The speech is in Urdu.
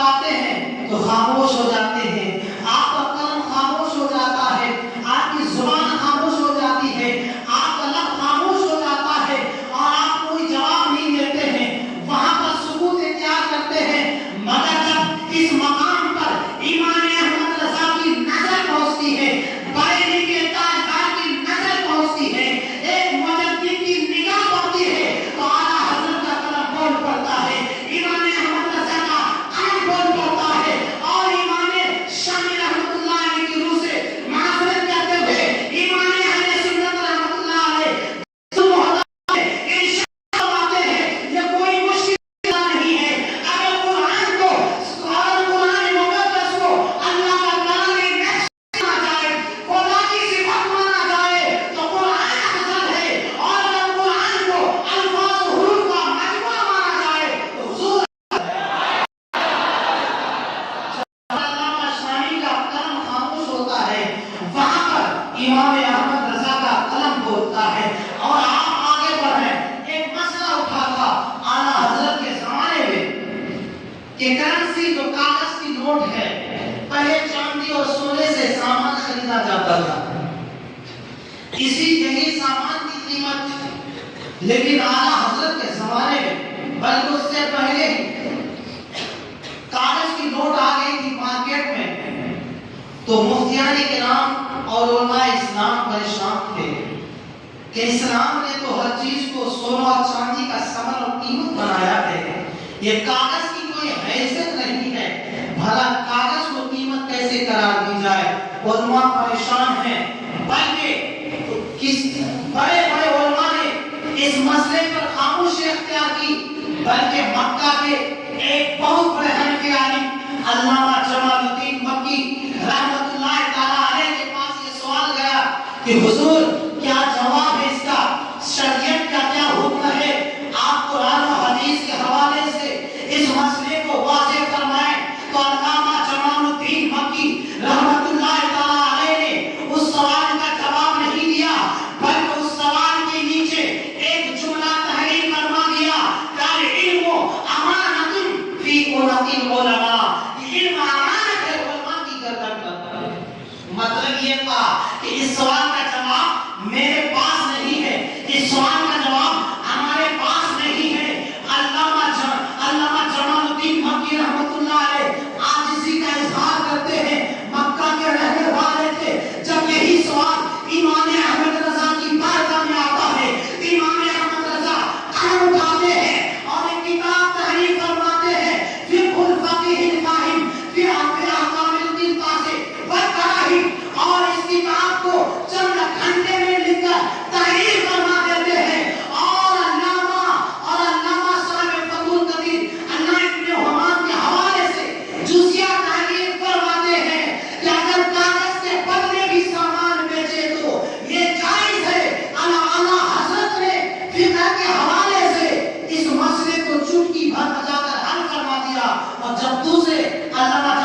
آتے ہیں تو خاموش ہو جاتے ہیں، آپ کا قلم خاموش ہو جاتا ہے، آپ کی زبان خاموش ہو جاتی ہے، آپ کا لب خاموش ہو جاتا ہے اور آپ کوئی جواب نہیں دیتے ہیں، وہاں پر سکوت اختیار کرتے ہیں۔ مگر جب اس مقام پر امام احمد رضا کی نظر پہنچتی ہے، بریلی کے تاجدار کی نظر پہنچتی ہے، ایک مجدد کی نگاہ پڑتی ہے، تو اعلیٰ حضرت کا قلم بول پڑتا ہے، امام احمد رضا کا قلم بول پڑتا ہے، اور امام شامی رحمۃ اللہ علیہ کی روح سے معذرت کرتے ہوئے امام اہل سنت رحمۃ اللہ علیہ امام احمد رضا کا قلم بولتا ہے۔ اور آپ آگے بڑھیں، ایک مسئلہ اٹھا تھا اعلیٰ حضرت کے زمانے میں کہ کرنسی جو کاغذ کی نوٹ ہے، پہلے چاندی اور سونے سے سامان خریدا جاتا تھا، یہی سامان کی قیمت، لیکن اعلیٰ حضرت کے زمانے میں بلکہ اس سے پہلے ہی کاغذ کی نوٹ آ گئی تھی مارکیٹ میں، تو مفتیان کرام اور علماء اسلام پریشان تھے کہ اسلام نے تو ہر چیز کو سونا اور چاندی کا ثمن اور قیمت بنایا ہے، یہ کاغذ کی کوئی حیثیت نہیں ہے، بھلا کاغذ کو قیمت کیسے قرار دی جائے؟ علماء پریشان ہیں، بلکہ بڑے بڑے علماء نے اس مسئلے پر خاموشی اختیار کی، بلکہ مکہ کے ایک بہت بڑے حنفی عالم علامہ جمال الدین مکی رحمۃ اللہ تعالی علیہ کے پاس یہ سوال گیا کہ حضور کیا جواب ہے اس کا، شریعت کا کیا حکم ہے؟ آپ قرآن و حدیث کے حوالے سے اس مسئلے کو واضح فرمائیں۔ تو علامہ جمال الدین مکی رحمۃ اللہ تعالی علیہ نے اس سوال کا جواب نہیں دیا، بلکہ اس سوال کے نیچے ایک جملہ تحریر فرما دیا، العلم امانۃ فی عنق العلماء، علم امانت ہے علماء کی گردن پر۔ مطلب یہ تھا کہ اس سوال کا جواب میرے پاس نہیں ہے، اس سوال کا جواب ہمارے پاس نہیں ہے۔ علامہ جمال الدین مکی رحمۃ اللہ علیہ آج اسی کا اظہار کرتے ہیں، مکہ کے رہنے والے تھے، جب یہی سوال امام احمد رضا کی بارگاہ میں آتا ہے، امام احمد رضا قلم اٹھاتے ہیں اور ایک کتاب تحریر فرماتے ہیں، فقہ الفقیہ الفاہم فی احکام القصاص والتراہیم، اور اس کتاب کو چند گھنٹے میں لکھ کر تحریر فرما دیتے ہیں، اور علامہ صاحب فتح القدیر علامہ ابن حمام کے حوالے سے جزیہ تحریر فرماتے ہیں کہ اگر کاغذ کے بدلے بھی سامان بیچے تو یہ جائز ہے۔ اعلیٰ حضرت نے فقہ کے حوالے سے اس مسئلے کو چٹکی بھر بجا کر حل فرما دیا، اور جب دوسرے علامہ